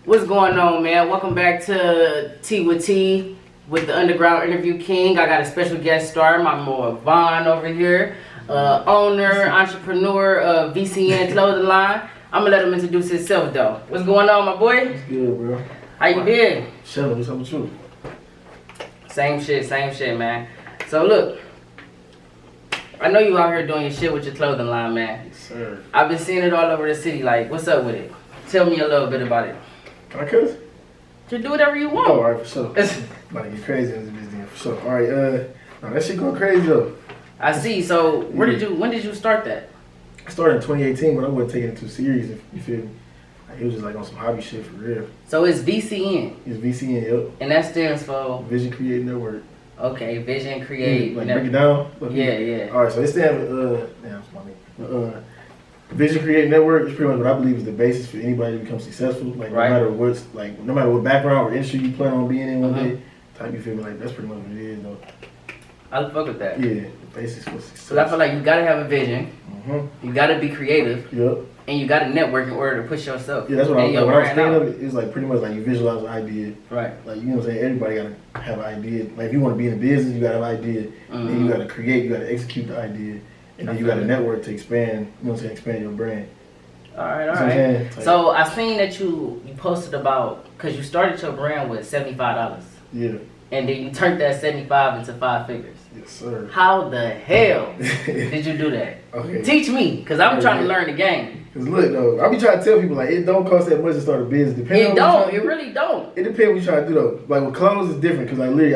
What's going on, man? Welcome back to Tea with T with the Underground Interview King. I got a special guest star, my boy Von over here, owner, entrepreneur of VCN clothing line. I'm gonna let him introduce himself though. What's going on, my boy? What's good, bro? How you been? Chilling. What's up with you? Same shit, man. So look, I know you out here doing your shit with your clothing line, man. Yes, sir. I've been seeing it all over the city. Like, what's up with it? Tell me a little bit about it. Can I cuss? Just do whatever you want. Oh, alright, for sure. About to get crazy in this business, for sure. Alright, no, that shit going crazy though. I see. So, when did you start that? I started in 2018, but I wasn't taking it too serious, if you feel me. Like, it was just like on some hobby shit for real. So it's VCN. It's VCN, yep. And that stands for? Vision Create Network. Okay, Vision Create. Like, break it down? Yeah. Alright, so it stands for, damn, it's my name. Vision Create Network is pretty much what I believe is the basis for anybody to become successful. Like, right. no matter what background or industry you plan on being in one day, type, you feel me? Like, that's pretty much what it is, though. I'll fuck with that. Yeah, the basis for success. So I feel like you gotta have a vision, you gotta be creative, yep. And you gotta network in order to push yourself. Yeah, that's what I was thinking out. of. It's like pretty much like you visualize an idea. Right. Like, you know what I'm saying? Everybody gotta have an idea. Like, if you want to be in a business, you gotta have an idea. Then you gotta create, you gotta execute the idea. And then you gotta network to expand, you know what I'm saying, expand your brand. Alright. So I seen that you posted about, cause you started your brand with $75. Yeah. And then you turned that 75 into 5 figures. Yes, sir. How the hell did you do that? Okay. Teach me, cause I'm trying to learn the game. Cause look though, I be trying to tell people like it don't cost that much to start a business. It really don't. It depends what you try to do though. Like with clothes, it's different. Cause like literally,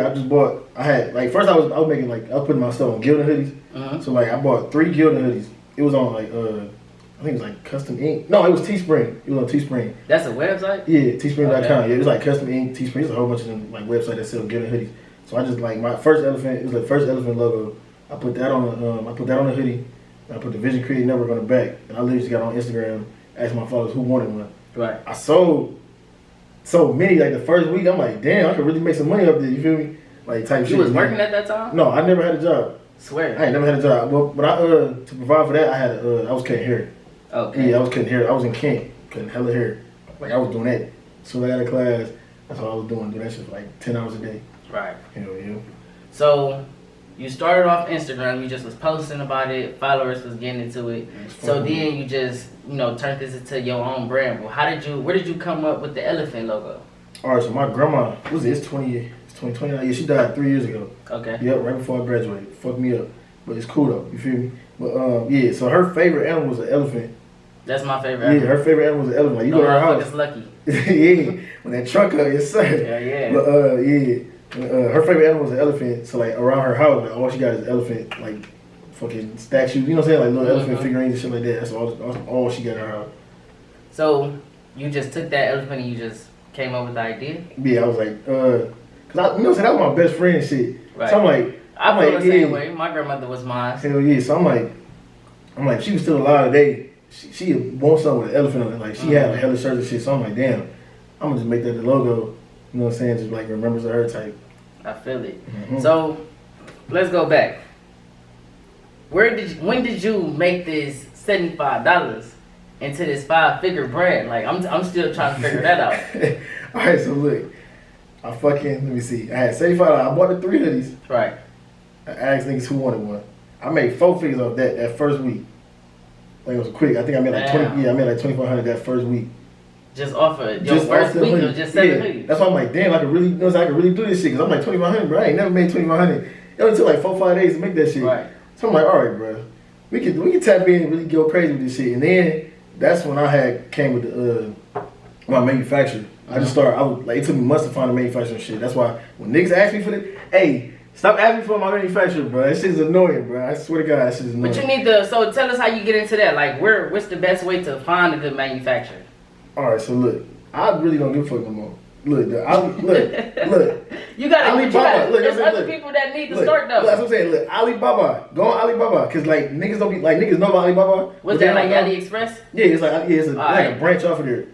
I had like first I was making like I was putting my stuff on Gildan hoodies. So like I bought 3 Gildan hoodies. It was on like I think it was like Custom Ink. No, it was Teespring. It was on Teespring. That's a website? Yeah, Teespring.com. Yeah, it was like Custom Ink, Teespring. There's a whole bunch of like websites that sell Gildan hoodies. So I just like my first elephant. It was the first elephant logo. I put that on the hoodie. And I put the Vision Create Network on the back. And I literally just got on Instagram, asked my followers who wanted one. Right. I sold so many like the first week. I'm like, damn, I could really make some money up there. You feel me? Like type shit. You was working at that time? No, I never had a job. Swear. I ain't never had a job. But I to provide for that, I was cutting hair. Okay. Yeah, I was cutting hair. I was in Kent, cutting hella hair. Like I was doing that. So I got a class. That's what I was doing that shit for like 10 hours a day. Right. Hell yeah. So you started off Instagram. You just was posting about it. Followers was getting into it. So then you just turned this into your own brand. Well, where did you come up with the elephant logo? All right. So my grandma it's 2020. Yeah, she died 3 years ago. Okay. Yep, right before I graduated. Fucked me up. But it's cool though. You feel me? But yeah. So her favorite animal was an elephant. That's my favorite animal. Yeah, her favorite animal was an elephant. Like, you go to her house. It's lucky. Yeah, when that truck up, yes sir. Yeah. But yeah. Her favorite animal was an elephant, so like around her house, like all she got is elephant, like fucking statues. You know what I'm saying? Like little elephant figurines and shit like that. That's all she got in her house. So you just took that elephant and you just came up with the idea? Yeah, I was like, cause you know what I'm saying, that was my best friend and shit. Right. So I feel the same way. My grandmother was mine. Hell yeah. So I'm like, if she was still alive today, she want something with an elephant on it. Like she had like hella shirts and shit. So I'm like, damn, I'm gonna just make that the logo. You know what I'm saying? Just like remembers of her type. I feel it. So let's go back. When did you make this $75 into this 5-figure brand? Like I'm still trying to figure that out. All right, so look, let me see. I had $75. I bought the 3 hoodies. Right. I asked niggas who wanted one. I made 4 figures off that first week. Like it was quick. I think I made like 20. Yeah, I made like $2,500 that first week. Just off of your first week or just 7 hoodies? That's why I'm like, damn, I could really do this shit. Cause I'm like $2,500, bro. I ain't never made $2,500. It only took like 4-5 days to make that shit. Right. So I'm like, all right, bro. We can tap in and really go crazy with this shit. And then that's when I came with my manufacturer. I just started. It took me months to find a manufacturer and shit. That's why when niggas ask me for this, hey, stop asking for my manufacturer, bro. That shit's annoying, bro. I swear to God, that shit is annoying. But you need so tell us how you get into that. Like, what's the best way to find a good manufacturer? All right, so look, I really don't give a fuck no more. Look. You gotta. There's other people that need to start though. That's what I'm saying. Look, Alibaba. Go on Alibaba, cause like niggas don't be like niggas know about Alibaba. What's that, like AliExpress? Yeah, it's like a branch off of there.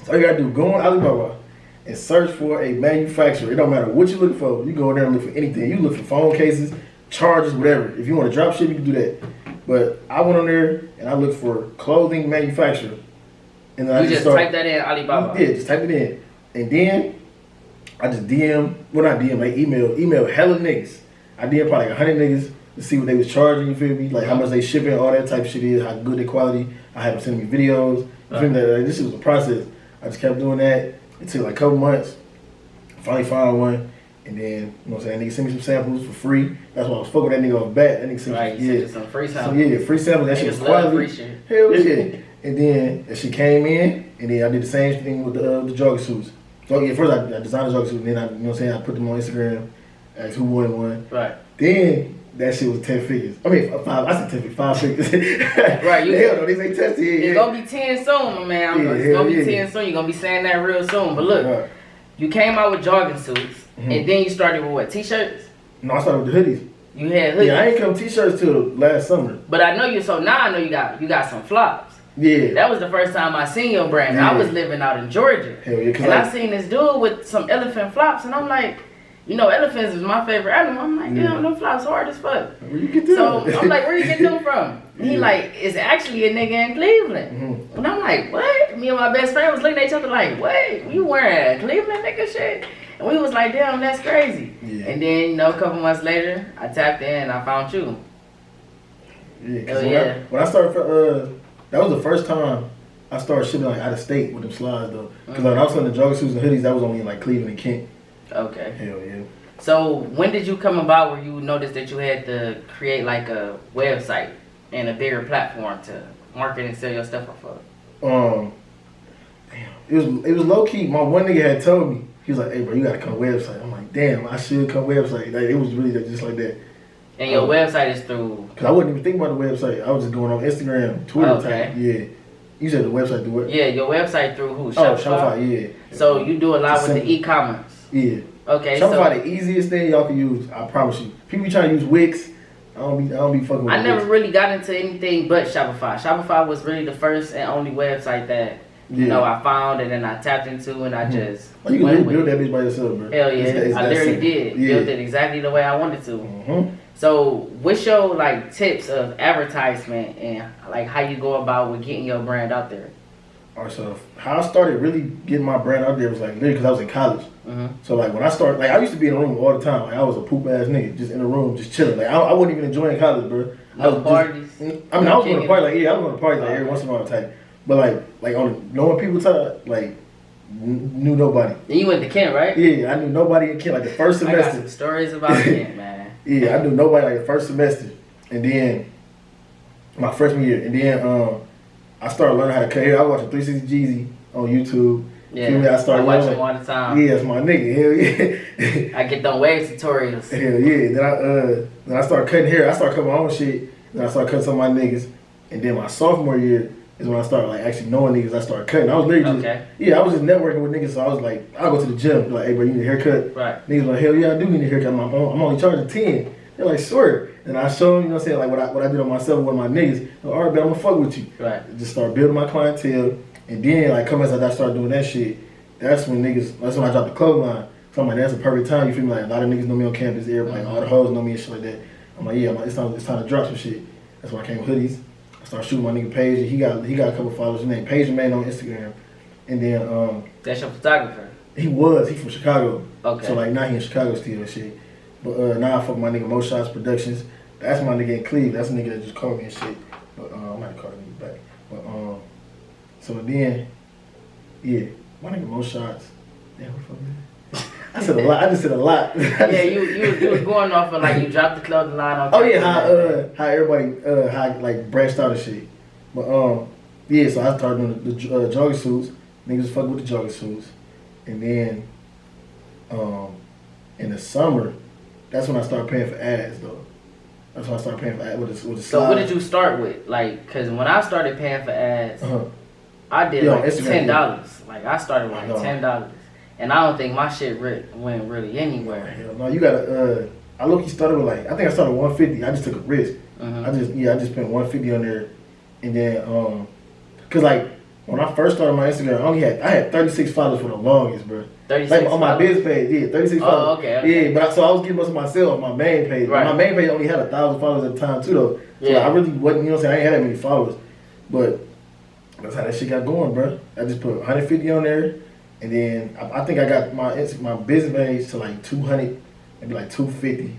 So all you gotta do, go on Alibaba and search for a manufacturer. It don't matter what you look for. You go in there and look for anything. You look for phone cases, chargers, whatever. If you want to drop ship, you can do that. But I went on there and I looked for clothing manufacturer. And then you just type that in Alibaba. Yeah, just type it in. And then I just like email hella niggas. I DM probably like 100 niggas to see what they was charging, you feel me? Like how much they shipping, all that type of shit is, how good the quality. I had them send me videos. You feel me? Like, this was a process. I just kept doing that. It took like a couple months. Finally found one. And then, you know what I'm saying, nigga sent me some samples for free. That's why I was fucking with that nigga off bat. That nigga sent me some free samples. So yeah, free samples. That shit was quality. Hell yeah. And then that shit came in, and then I did the same thing with the jogging suits. So yeah, first I designed the jogging suits, and then you know what I'm saying, I put them on Instagram, asked who won one. Right. Then that shit was 10 figures. I mean, 5. I said 10 figures, 5 figures. Right. Hell no, they say tested. It's gonna be 10 soon, my man. It's gonna be 10 soon. You're gonna be saying that real soon. But look, you came out with jogging suits, and then you started with what? T-shirts? No, I started with the hoodies. You had hoodies. Yeah, I ain't come T-shirts till last summer. But I know you. So now I know you got some flops. Yeah. That was the first time I seen your brand. Yeah. I was living out in Georgia. Hell yeah, and I seen this dude with some elephant flops, and I'm like, you know, elephants is my favorite animal. I'm like, damn, them flops hard as fuck. Where you get them? So I'm like, where you get them from? And he like, it's actually a nigga in Cleveland. And I'm like, what? Me and my best friend was looking at each other like, what? You wearing Cleveland nigga shit? And we was like, damn, that's crazy. Yeah. And then, you know, a couple months later, I tapped in and I found you. Yeah, cause when I started that was the first time I started shipping like out of state with them slides though. Cause like, when I was selling the jogging suits and hoodies, that was only in like Cleveland and Kent. Okay. Hell yeah. So when did you come about where you noticed that you had to create like a website and a bigger platform to market and sell your stuff off of? Damn. It was low key. My one nigga had told me, he was like, hey bro, you gotta come website. I'm like, damn, I should come website. Like it was really just like that. And your website is through? Cause I wasn't even thinking about the website. I was just going on Instagram, Twitter type. Yeah. You said the website through what? Yeah, your website through who? Shopify? Oh, Shopify, yeah. So you do a lot with the e-commerce? Yeah. Okay, Shopify the easiest thing y'all can use, I promise you. People be trying to use Wix. I don't be fucking with I never Wix. really got into anything but Shopify. Shopify was really the first and only website that you know I found and then I tapped into and I just you can build that bitch by yourself, bro. Hell yeah, I literally did. Built it exactly the way I wanted to. So what's your like tips of advertisement and like how you go about with getting your brand out there? Alright, so how I started really getting my brand out there was like literally because I was in college. So like when I started, like I used to be in a room all the time. Like I was a poop ass nigga, just in a room, just chilling. Like I wasn't even enjoying college, bro. No parties. I mean, I was going to party, like I was going to party like every once in a while type. But like on knowing people type, like knew nobody. And you went to Kent, right? Yeah, I knew nobody in Kent. Like the first semester. I got some stories about Kent, man. Yeah, I knew nobody like the first semester, and then my freshman year, and then I started learning how to cut hair. I was watching 360 Jeezy on YouTube. Yeah, I started watching him all the time. Yeah, that's my nigga. Hell yeah. I get them wave tutorials. Hell yeah. Then I started cutting hair. I started cutting my own shit. Then I started cutting some of my niggas. And then my sophomore year is when I started like actually knowing niggas. I started cutting. I was literally I was just networking with niggas. So I was like, I'll go to the gym. Like, hey bro, you need a haircut? Right. Niggas like, hell yeah, I do need a haircut. I'm only charging 10. They're like, swear. And I showed them, you know what I'm saying, like what I did on myself with my niggas. Like, all right, bet I'm gonna fuck with you. Right. Just start building my clientele. And then like come as I started doing that shit, that's when I dropped the clothing line. So I'm like, that's a perfect time. You feel me? Like a lot of niggas know me on campus. Everybody, all the hoes know me and shit like that. I'm like, yeah, it's time to drop some shit. That's why I came with hoodies. I started shooting my nigga Paige. He got a couple followers. His name Paige Man on Instagram. And then that's your photographer. He from Chicago. Okay. So like now he in Chicago still and shit. But now I fuck with my nigga Mo Shots Productions. That's my nigga in Cleveland. That's a nigga that just called me and shit. But I'm not calling him back. But so then, yeah, my nigga Mo Shots. Damn, what the fuck, man? I said a lot. I just said a lot. Yeah, you was going off of like you dropped the clothing line on. Oh yeah, how everybody how like branched out and shit. But yeah, so I started doing the jogging suits. Niggas fuck with the jogging suits, and then in the summer, that's when I started paying for ads though. That's when I started paying for ads with the So what did you start with? Like, cause when I started paying for ads, I did like $10. Like I started with like $10. And I don't think my shit went really anywhere. Hell no, you gotta. I look. Started with like I think I started 150. I just took a risk. I just spent 150 on there, and then cause like when I first started my Instagram, I had 36 followers for the longest, bro. 36 like on my business page, yeah, 36 followers. Okay. Yeah, but so I was getting most of myself on my main page. Right. My main page only had 1,000 followers at the time too, though. So I really wasn't, you know what I'm saying? I ain't had that many followers, but that's how that shit got going, bro. I just put 150 on there, and then I think I got my business page to like 200, maybe like 250.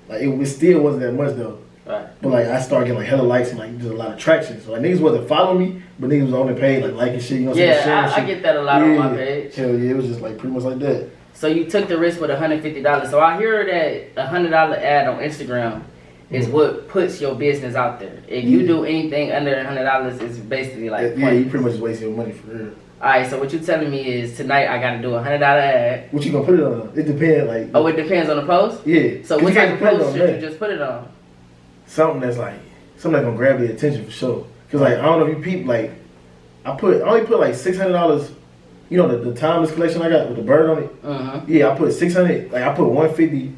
Like it still wasn't that much though. Right. But like I started getting like hella likes and like just a lot of traction. So like niggas wasn't following me, but niggas was on the page like liking shit. You know what I'm saying? Yeah, I get that a lot on my page. Hell yeah, it was just like pretty much like that. So you took the risk with $150. So I hear that $100 ad on Instagram is what puts your business out there. If you do anything under $100, it's basically like yeah, you pretty much just wasting your money for real. Alright, so what you telling me is tonight I gotta do a $100 ad. What you gonna put it on? It depends, like. Oh, it depends on the post? Yeah. So what type of post should you just put it on? Something that's gonna grab their attention for sure. Cause like I don't know if you peep, like I only put like $600. You know the timeless collection I got with the bird on it. Yeah, I put 600. Like I put 150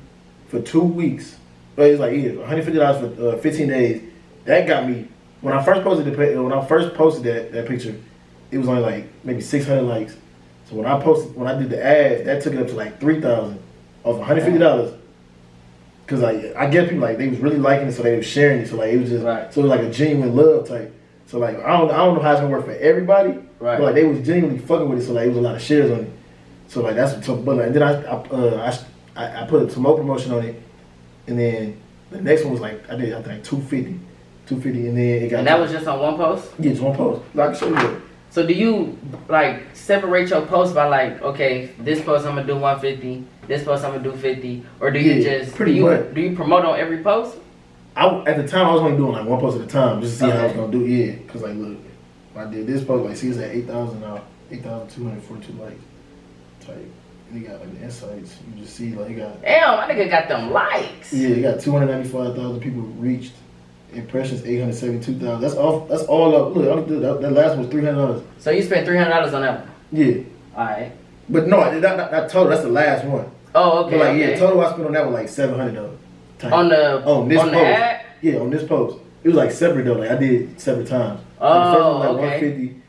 for 2 weeks. But it's like $150 for 15 days. That got me. When I first posted that picture, it was only like maybe 600 likes. So when I did the ads, that took it up to like 3,000 off $150. Cause like I guess people like they was really liking it, so they was sharing it. So like it was just so it was like a genuine love type. So like I don't know how it's gonna work for everybody. Right. But like they was genuinely fucking with it, so like it was a lot of shares on it. So like that's so. But like, and then I put some more promotion on it, and then the next one was like I think 250, and then it got. And that was just on one post. Yeah, just one post. Like show you that. So do you like separate your posts by like, okay, this post I'm gonna do 150, this post I'm gonna do 50, or do you just do you promote on every post? At the time I was only doing like one post at a time just to see how I was gonna do. Yeah, cause like look, I did this post like see it's at 8,000 now, 8,242 likes. Type. And you got like the insights. You just see like you got. Damn, my nigga got them likes. Yeah, you got 295,000 people reached. Impressions 872,000. That's all up. Look, that last one was $300. So you spent $300 on that one? Yeah. All right. But no, not total. That's the last one. Oh, okay. But like okay. Yeah, total I spent on that one like $700. On this post. The ad? Yeah, on this post. It was like separate though. Like I did separate times. Oh, like the first one was like okay. 150.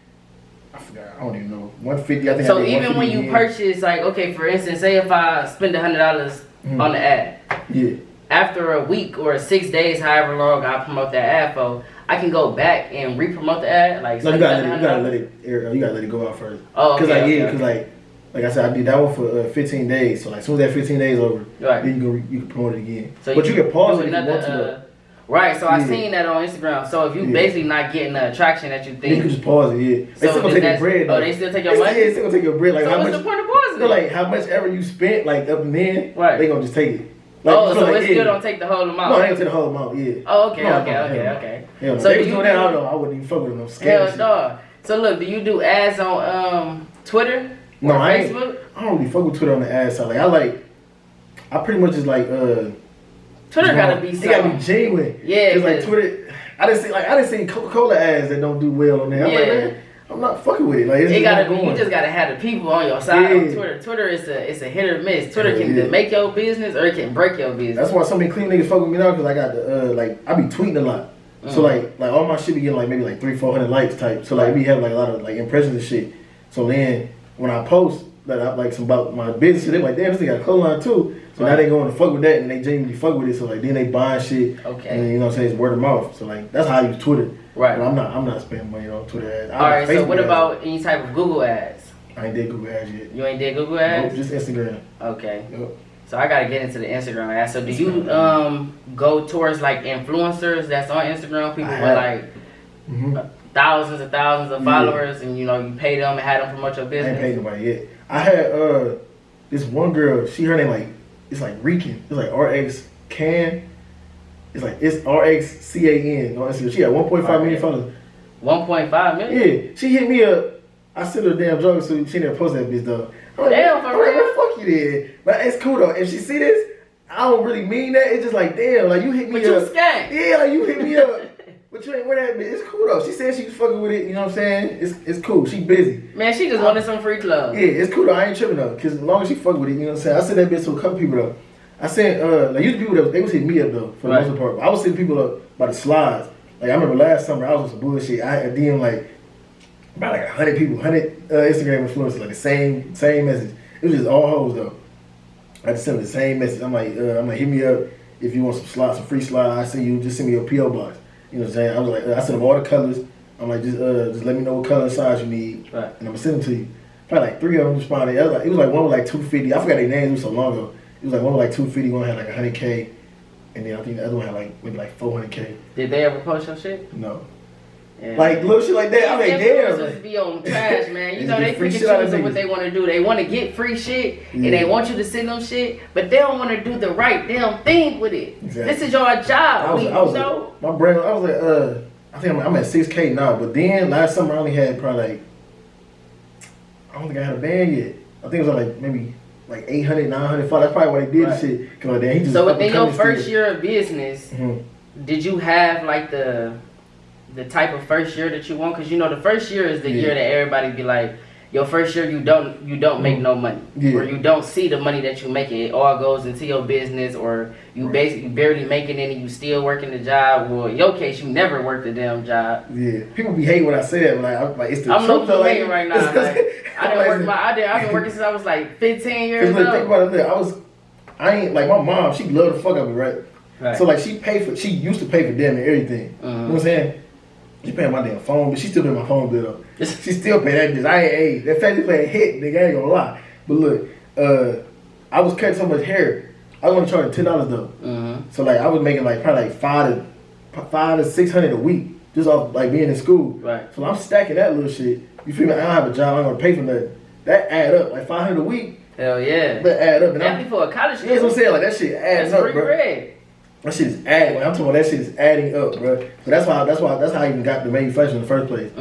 I forgot. I don't even know. 150. I think. So I did even when you purchase, like, okay, for instance, say if I spend $100 on the ad. Yeah. After a week or 6 days, however long I promote that ad for, I can go back and re-promote the ad. Like, no, you gotta let it go out first. Oh, okay. Because like I said, I did that one for 15 days. So like, as soon as that 15 days over, then you can promote it again. So but you can pause it if you want to. Right. So I seen that on Instagram. So if you basically not getting the attraction that you think, you can just pause it. Yeah. They still gonna take your bread. Oh, they still take your money. Yeah, they still gonna take your bread. Like so how what's much? the point of pausing? Like how much ever you spent, like up and then, they gonna just take it. Like, so it still don't take the whole amount? No, I ain't gonna take the whole amount, yeah. Oh, okay. Hell, so if they was doing that, I wouldn't even fuck with them. I'm scared. Hell no. So look, do you do ads on Twitter or Facebook? I don't really fuck with Twitter on the ad side. Like I pretty much just like Twitter gotta be something. It gotta be genuine. Yeah. Cause like Twitter, I didn't see Coca-Cola ads that don't do well on there. I'm like, man, I'm not fucking with it. Like it gotta be. You just gotta have the people on your side on Twitter. Twitter is a hit or miss. Twitter can either make your business or it can break your business. That's why so many clean niggas fuck with me now because I got the I be tweeting a lot. So like all my shit be getting like maybe like 300-400 likes type. So like we have like a lot of like impressions and shit. So then when I post that I like some about my business, they like damn this nigga got a clothesline too. So now they going to fuck with that and they genuinely fuck with it. So like then they buying shit. Okay. And you know what I'm saying, it's word of mouth. So like that's how I use Twitter. Right. But I'm not spending money on Twitter ads. Alright, so what about any type of Google ads? I ain't did Google ads yet. You ain't did Google ads? Nope, just Instagram. Okay. Yep. So I gotta get into the Instagram ads. So do you go towards like influencers that's on Instagram? People with like thousands and thousands of followers and you know you pay them and have them promote your business? I ain't paid nobody yet. I had this one girl, her name like it's like Rican. It's like RX Can. It's RXCAN on Instagram. She had 1.5 million followers. 1.5 million? Yeah. She hit me up. I sent her a damn joke so she didn't post that bitch though. Damn, for real? Fuck you then. But it's cool though. If she see this, I don't really mean that. It's just like, damn, like you hit me but up. But you skank. Yeah, like you hit me up. But you ain't with that bitch. It's cool though. She said she was fucking with it. You know what I'm saying? It's cool. She busy. Man, she just wanted some free club. Yeah, it's cool though. I ain't tripping though. Cause as long as she fuck with it, you know what I'm saying? I sent that bitch to a couple people though. I sent like usually people they was hitting me up though for the most part. But I was hitting people up by the slides. Like I remember last summer I was on some bullshit. I had DM like about like 100 people, 100 Instagram influencers, like the same message. It was just all hoes though. I just sent them the same message. I'm like hit me up if you want some free slides. I send you just send me your PO box. You know what I'm saying? I was like I sent them all the colors. I'm like, just let me know what color and size you need, Right. and I'm gonna send them to you. Probably like 3 of them responded. It was like one was like 250. I forgot their names. It was so long ago. It was like one was like 250. One had like 100K, and then I think the other one had like maybe like 400K. Did they ever post your shit? No. Yeah. Like little shit like that. I'm like, damn. Influencers be on trash, man. You know they free freaking shit out of choosing what niggas. they want to do. They want to get free shit, and they want you to send them shit, but they don't want to do the right damn thing with it. Exactly. This is your job. I was like, my brain. I was like, I think I'm at 6K now. But then last summer I only had probably like, I don't think I had a band yet. I think it was like maybe like 800, 900. That's probably why they did the shit. Cause like, he just so within your first year of business, Mm-hmm. did you have like the type of first year that you want? Because you know the first year is the year that everybody be like, your first year you don't make no money, or you don't see the money that you make. It all goes into your business, or you basically barely making any. You still working the job. Well, in your case, you never worked a damn job. Yeah, people be hating what I said. Like it's the I'm truth. low key hating right now. Like, I've been working since I was like 15 years old. Think about it. I ain't like my mom. She loved the fuck out of me, right? So like she used to pay for them and everything. You know what I'm saying? She paying my damn phone, but she still paying my phone bill though. She still pay that bitch. That family play hit, nigga. I ain't gonna lie. But look, I was cutting so much hair. I was only charging $10 though. So like I was making like probably like $500 to $600 a week just off like being in school. Right. So I'm stacking that little shit. You feel me? I don't have a job. I'm gonna pay for nothing. That add up like $500 a week. Hell yeah. That add up. And definitely for a college student. That's what I'm saying. Like that shit adds up, bro. Bread. That shit is adding. Like, I'm talking about that shit is adding up, bro. So that's how I even got the manufacturer in the first place.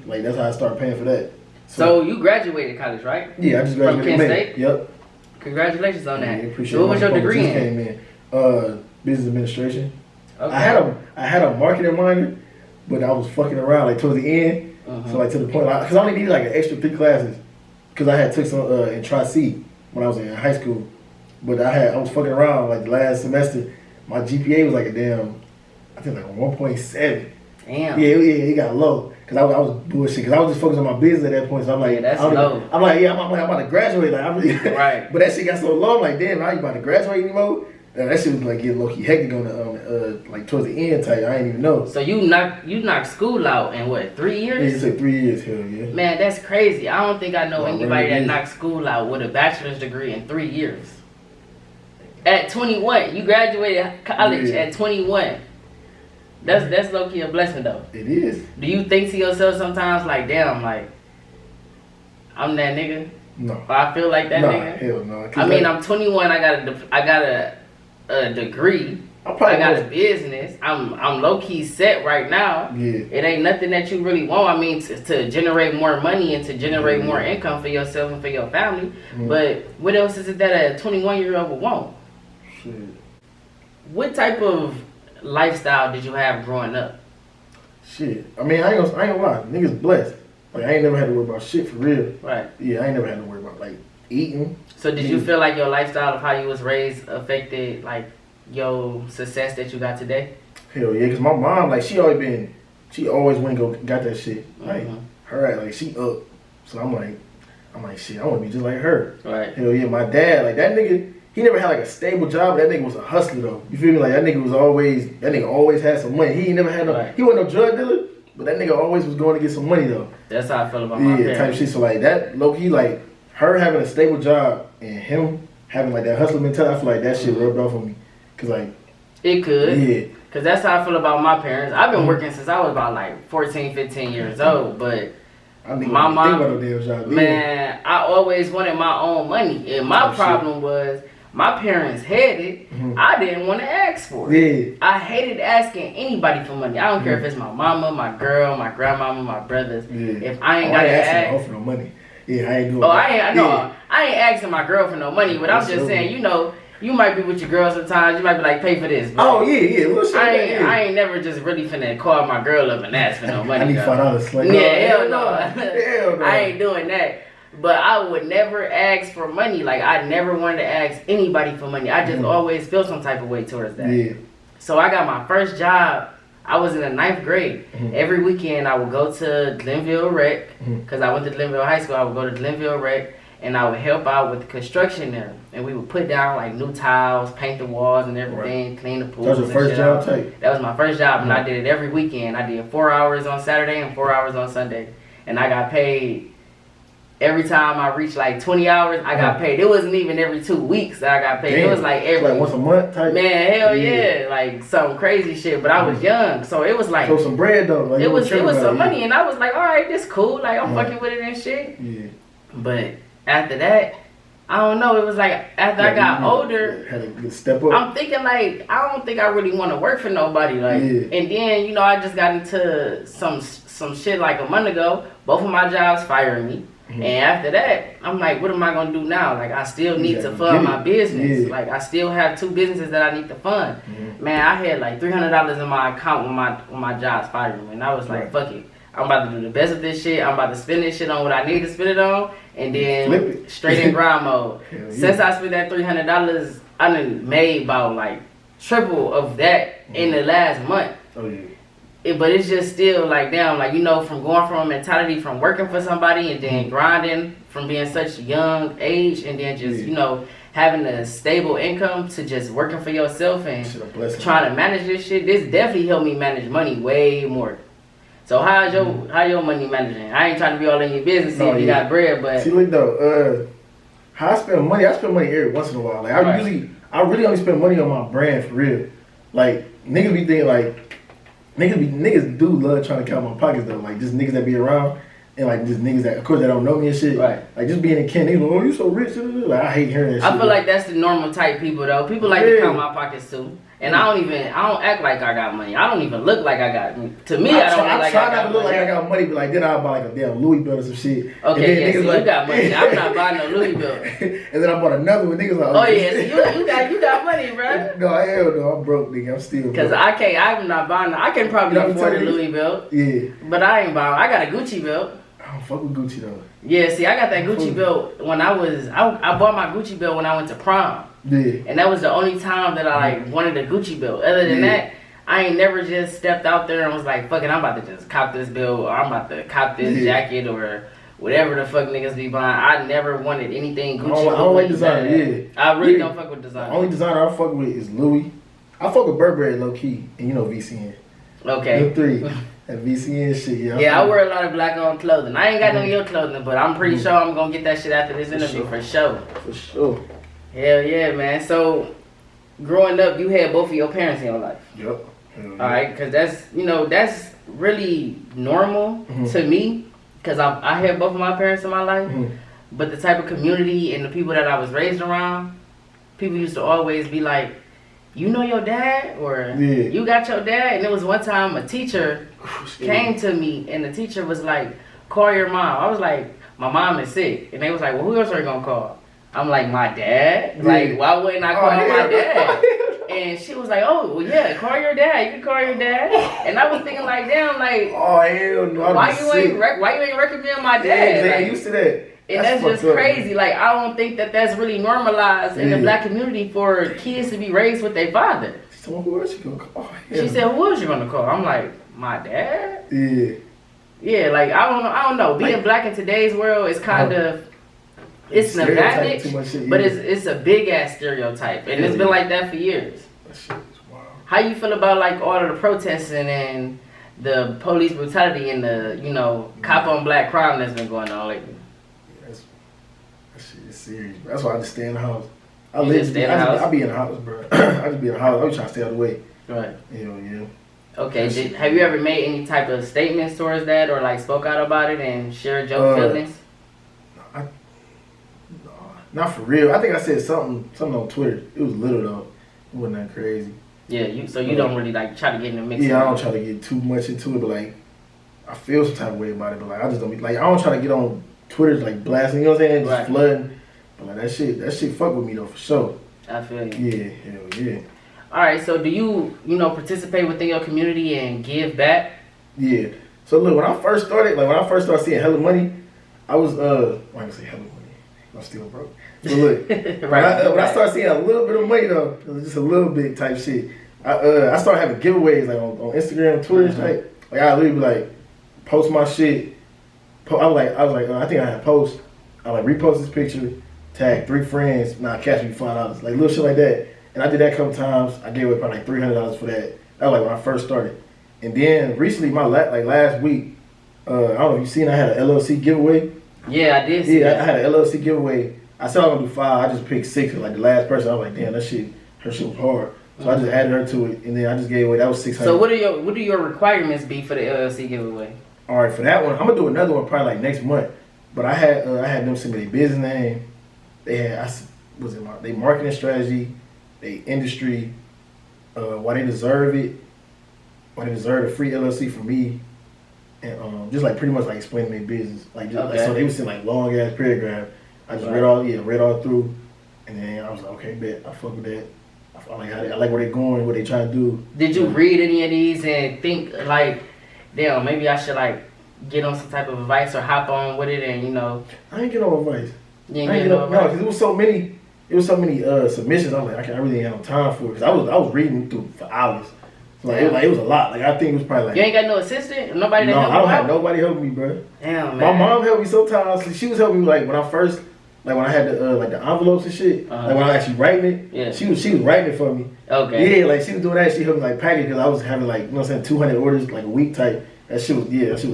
Like that's how I started paying for that. So you graduated college, right? Yeah, I just graduated from Kent State. Yep. Congratulations on that. Yeah, appreciate so what was your degree in? Came in business administration. Okay. I had a marketing minor, but I was fucking around like towards the end. So like to the point, because I only needed like an extra 3 classes, because I had took some in Tri-C when I was in high school. But I was fucking around like the last semester. My GPA was like a damn, I think like a 1.7. Damn. Yeah, it got low. Cause I was bullshit. Cause I was just focused on my business at that point. So I'm like, that's low. I'm like, I'm about to graduate. Like, I'm really, right. But that shit got so low. I'm like, damn, now you about to graduate anymore? That shit was like getting low key hectic on the like towards the end type. I didn't even know. So you knocked school out in what, 3 years? Yeah, it took 3 years. Hell yeah. Man, that's crazy. I don't think I know anybody that knocked school out with a bachelor's degree in 3 years. At 21, you graduated college at 21. That's low key a blessing though. It is. Do you think to yourself sometimes like, damn, like I'm that nigga? No. Or I feel like that nigga? Hell no. I mean, I'm 21. I got a degree. I got a business. I'm low key set right now. Yeah. It ain't nothing that you really want. I mean, to generate more money and to generate more income for yourself and for your family. But what else is it that a 21-year-old would want? Shit. What type of lifestyle did you have growing up? Shit. I mean, I ain't gonna lie. Niggas blessed. Like, I ain't never had to worry about shit for real. Right. Yeah, I ain't never had to worry about, like, eating. So did you feel like your lifestyle of how you was raised affected, like, your success that you got today? Hell yeah, because my mom, like, she always went and got that shit. Like, her, like, she up. So I'm like, shit, I want to be just like her. Right. Hell yeah, my dad, like, that nigga, he never had, like, a stable job, but that nigga was a hustler, though. You feel me? Like, that nigga always had some money. He ain't never had he wasn't no drug dealer, but that nigga always was going to get some money, though. That's how I feel about my parents. Yeah, type shit. So, like, that, low-key, like, her having a stable job and him having, like, that hustler mentality, I feel like that shit rubbed off on me. Because, like, it could. Yeah. Because that's how I feel about my parents. I've been working since I was about, like, 14, 15 years old, but my mom, man, I always wanted my own money. And my problem was, my parents had it. I didn't want to ask for it. Yeah. I hated asking anybody for money. I don't care if it's my mama, my girl, my grandmama, my brothers. Yeah. If I ain't got to ask for no money. Yeah, I ain't doing that. I ain't asking my girl for no money, but I'm just saying, you know, you might be with your girl sometimes. You might be like, pay for this. Oh, yeah. I ain't never just really finna call my girl up and ask for no money. I need $5. Like, hell no. Hell no. I ain't doing that. But I would never ask for money. Like, I never wanted to ask anybody for money. I just always feel some type of way towards that. Yeah. So I got my first job. I was in the 9th grade. Every weekend I would go to Glenville Rec, because I went to Glenville High School. I would go to Glenville Rec, and I would help out with the construction there. And we would put down like new tiles, paint the walls and everything, clean the pools. That was your first job type? That was my first job, and I did it every weekend. I did 4 hours on Saturday and 4 hours on Sunday. And I got paid every time I reached like 20 hours, I got paid. It wasn't even every 2 weeks that I got paid. Damn. It was like every... Like once a month type? Man, hell yeah. Like some crazy shit. But I was young, so it was like... So some bread though. Like it was some money, and I was like, all right, this cool. Like, I'm fucking with it and shit. Yeah. But after that, I don't know. It was like after I got older, had to step up. I'm thinking like I don't think I really want to work for nobody. Like, and then you know I just got into some shit like a month ago. Both of my jobs fired me, and after that, I'm like, what am I gonna do now? Like, I still need to fund my business. Yeah. Like, I still have 2 businesses that I need to fund. Man, I had like $300 in my account when my jobs fired me, and I was like, fuck it. I'm about to do the best of this shit. I'm about to spend this shit on what I need to spend it on, and then straight in grind mode. Since I spent that $300, I done made about like triple of that in the last month. Oh yeah. But it's just still like damn, like you know, from going from a mentality from working for somebody and then grinding from being such a young age and then just you know having a stable income to just working for yourself and trying to manage this shit. This definitely helped me manage money way more. So how's your money managing? I ain't trying to be all in your business if you got bread, but see, look though, how I spend money every once in a while. Like I really only spend money on my brand for real. Like niggas be thinking like niggas do love trying to count my pockets though. Like just niggas that be around and like just niggas that of course that don't know me and shit. Right. Like just being a kid, niggas like, oh you so rich. Like I hate hearing that shit. I feel like that's the normal type people though. People like to count my pockets too. And I don't act like I got money. I don't even look like I got money. To me, I don't look like I got money. I try not to look like I got money, but like then I'll buy like a damn Louis belt or some shit. Okay, yeah, so like, you got money. I'm not buying no Louis belt. And then I bought another one. Niggas like, oh yeah, so you got money, bro. No, hell no, I'm broke, nigga. I'm still broke. Cause I'm not buying. I can probably afford a Louis belt. Yeah. But I ain't buying. I got a Gucci belt. I don't fuck with Gucci though. Yeah, see, I got that Gucci belt when I bought my Gucci belt when I went to prom. Yeah. And that was the only time that I like wanted a Gucci belt. Other than that, I ain't never just stepped out there and was like, fuck it, I'm about to just cop this belt or I'm about to cop this jacket or whatever the fuck niggas be buying. I never wanted anything Gucci. I don't like designer, I really don't fuck with designer. The only designer I fuck with is Louis. I fuck with Burberry low key, and you know VCN. Okay. The 3. That VCN shit, yeah. Yeah, I wear a lot of black owned clothing. I ain't got no your clothing, but I'm pretty sure I'm gonna get that shit after this interview for sure. For sure. Hell yeah, man. So, growing up, you had both of your parents in your life. Yep. All right, because that's really normal to me, because I had both of my parents in my life, but the type of community and the people that I was raised around, people used to always be like, you know your dad, or you got your dad, and it was one time a teacher came to me, and the teacher was like, call your mom. I was like, my mom is sick, and they was like, well, who else are you gonna call? I'm like, my dad? Like, why wouldn't I call my dad? And she was like, oh, well, yeah, call your dad. You can call your dad. And I was thinking like, damn, like, oh, hell no. Why you ain't recommend my dad? Yeah, like, used to that. And that's just crazy. Like, I don't think that's really normalized in the black community for kids to be raised with their father. She said, well, who else you gonna call? She said, who else you gonna call? I'm like, my dad? Yeah. Yeah, like, I don't know. Being black in today's world is kind of... It's an advantage, but it's a big ass stereotype, and it's been like that for years. That shit is wild. How you feel about like all of the protesting and the police brutality and the cop on black crime that's been going on lately? Yeah, that shit is serious. That's why I just stay in the house. I be in the house? I be in the house, bro. I just be in the house. I be trying to stay out of the way. Right. Yeah. Okay. Have you ever made any type of statements towards that, or like spoke out about it and shared your feelings? Not for real. I think I said something on Twitter. It was little though. It wasn't that crazy. Yeah, you don't really like try to get in the mix. Yeah, I don't try to get too much into it, but like I feel some type of way about it. But like I just don't be like I don't try to get on Twitter like blasting. You know what I'm saying? Just flooding. But like that shit fuck with me though for sure. I feel you. Yeah, hell yeah. All right, so do you participate within your community and give back? Yeah. So look, when I first started seeing hella money, I was I ain't gonna say hella money. I'm still broke. But look, when I started seeing a little bit of money though, it was just a little bit type shit. I started having giveaways like on Instagram, Twitter, like I literally be like post my shit. I was like, I think I had post. I like repost this picture, tag 3 friends, now catch me $5, like little shit like that. And I did that a couple times. I gave away probably like $300 for that. That was like when I first started. And then recently, last week, I don't know if you seen, I had an LLC giveaway. Yeah, I did see that. I had an LLC giveaway. I said I was gonna do 5. I just picked 6. Like the last person, I was like, damn, her shit was hard. So I just added her to it, and then I just gave away. That was $600. So what do your requirements be for the LLC giveaway? All right, for that one, I'm gonna do another one probably like next month. But I had them send me their business name. They had they marketing strategy, they industry, why they deserve it, why they deserve a free LLC from me, and just like pretty much like explaining their business. Like, so they would send like long ass paragraph. I just read all through, and then I was like, okay, bet I fuck with that. I like where they going, what they trying to do. Did you read any of these and think like, damn, maybe I should like get on some type of advice or hop on with it and I ain't get no advice. You ain't get no advice? No, because it was so many submissions. I'm like, I really ain't have no time for it because I was reading through for hours. So it was a lot. Like I think it was probably like. You ain't got no assistant? Nobody that help you? No, I don't have out? nobody helping me, bro. Damn, man. My mom helped me sometimes. She was helping me like when I first. Like when I had the envelopes and shit, like when I was actually writing it, she was writing it for me. Okay. Yeah, like she was doing that. She helped me like pack it because I was having like 200 orders like a week type. That shit was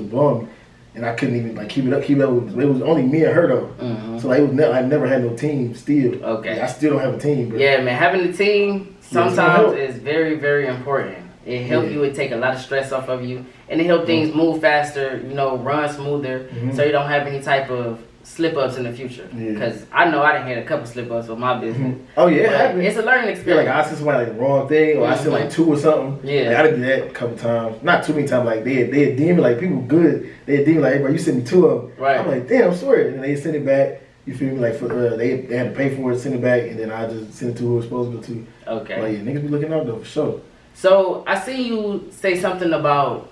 blowing me, and I couldn't even like keep it up. It was only me and her though. Mm-hmm. So like I never had no team still. Okay. I still don't have a team. Bro. Yeah, man, having a team sometimes is very, very important. It helps you. It take a lot of stress off of you, and it help things move faster. Run smoother, so you don't have any type of slip-ups in the future. Because I know I done had a couple slip-ups with my business. Oh yeah, it happened. It's a learning experience. Yeah, like I see somebody like the wrong thing, or I see like 2 or something. Yeah, like, I done did that a couple times. Not too many times. Like they DM me, like people good. They DM me like, hey bro, you sent me 2 of them. Right. I'm like, damn, I'm sorry. And then they send it back. You feel me? Like for they had to pay for it, send it back, and then I just send it to who it's supposed to go to. Okay. Like niggas be looking out though for sure. So I see you say something about,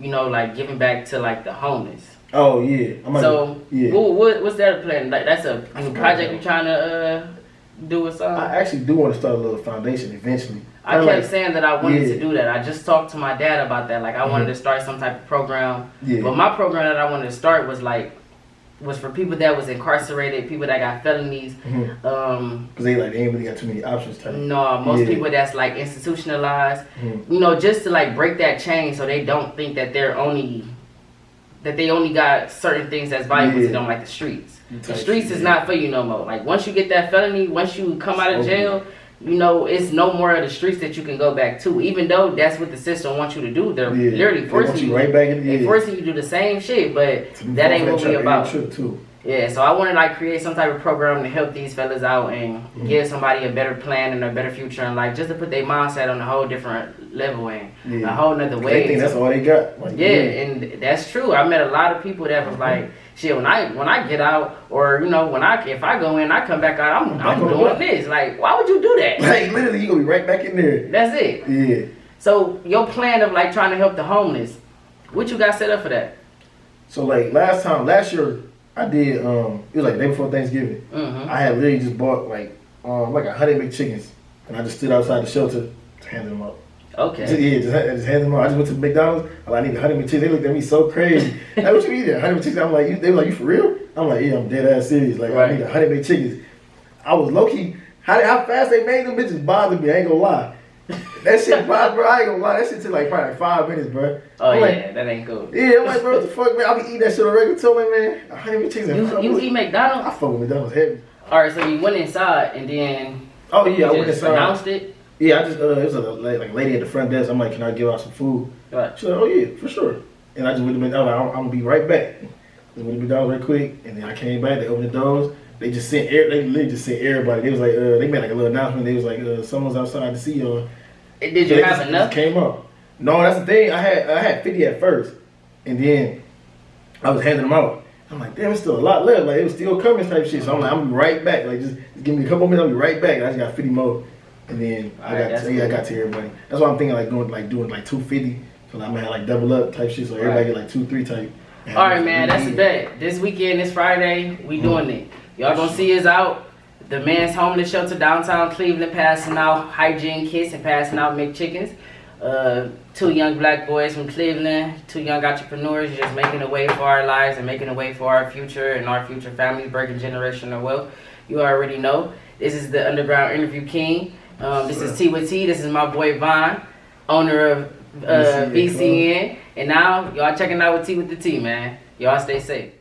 like giving back to like the homeless. Oh yeah. What's that plan? Like that's a new project you're trying to do or something? I actually do want to start a little foundation eventually. I kept saying that I wanted to do that. I just talked to my dad about that. Like I wanted to start some type of program. Yeah. But my program that I wanted to start was for people that was incarcerated, people that got felonies. Because they ain't really got too many options. No, most people that's like institutionalized. Just to like break that chain so they don't think that they only got certain things that's valuable to them, like the streets. The streets is not for you no more. Like once you get that felony, once you come out of jail, it's no more of the streets that you can go back to. Even though that's what the system wants you to do, they're literally forcing you right back in They're forcing you to do the same shit, but that ain't what we about. Yeah, so I want to like create some type of program to help these fellas out and give somebody a better plan and a better future and like just to put their mindset on a whole different level and a whole nother way. They think that's all they got. Like, and that's true. I met a lot of people that was like, shit, when I get out or if I go in, I come back out, I'm doing this. Like, why would you do that? Like literally, you gonna be right back in there. That's it. Yeah. So your plan of like trying to help the homeless, what you got set up for that? So like last year. I did. It was like the day before Thanksgiving. I had literally just bought like 100 big chickens, and I just stood outside the shelter to hand them out. Okay. Just hand them out. I just went to McDonald's. I'm like, I need 100 big chickens. They looked at me so crazy. Like, what you eat? 100 big chickens? I'm like, they were like, you for real? I'm like, yeah, I'm dead ass serious. Like, I need 100 big chickens. I was low key. How fast they made them bitches bothered me. I ain't gonna lie. That shit, bro, I ain't gonna lie. That shit took like probably 5 minutes, bro. Oh yeah, like, that ain't cool. Yeah, I'm like, bro, what the fuck, man? I be eating that shit on regular too, man. 100 chickens. You eat McDonald's? I fuck with McDonald's heavy. All right, so you went inside and then. Oh yeah, I went inside. Announced it. Yeah, I just it was a lady at the front desk. I'm like, can I give out some food? Right. She said, oh yeah, for sure. And I just went to McDonald's. I'm gonna be right back. Just went to McDonald's real quick, and then I came back. They opened the doors. They literally just sent everybody. They was like, they made like a little announcement. They was like, someone's outside to see y'all. Did you have enough? Came up. No, that's the thing. I had 50 at first, and then I was handing them out. I'm like, damn, it's still a lot left. Like it was still coming type shit. So I'm like, I'm gonna be right back. Like just give me a couple minutes. I'll be right back. And I just got 50 more, and then I got to everybody. That's why I'm thinking like doing like 250. So I'm gonna have like double up type shit. So everybody get like 2-3 type. All right, man. That's a bet. This weekend, this Friday, we doing it. Y'all gonna see us out. The Men's Homeless Shelter downtown Cleveland passing out hygiene kits and passing out McChickens. Two young black boys from Cleveland, two young entrepreneurs just making a way for our lives and making a way for our future and our future families, breaking generational wealth. You already know. This is the Underground Interview King. This is T with T. This is my boy Von, owner of VCN. And now, y'all checking out with T with the T, man. Y'all stay safe.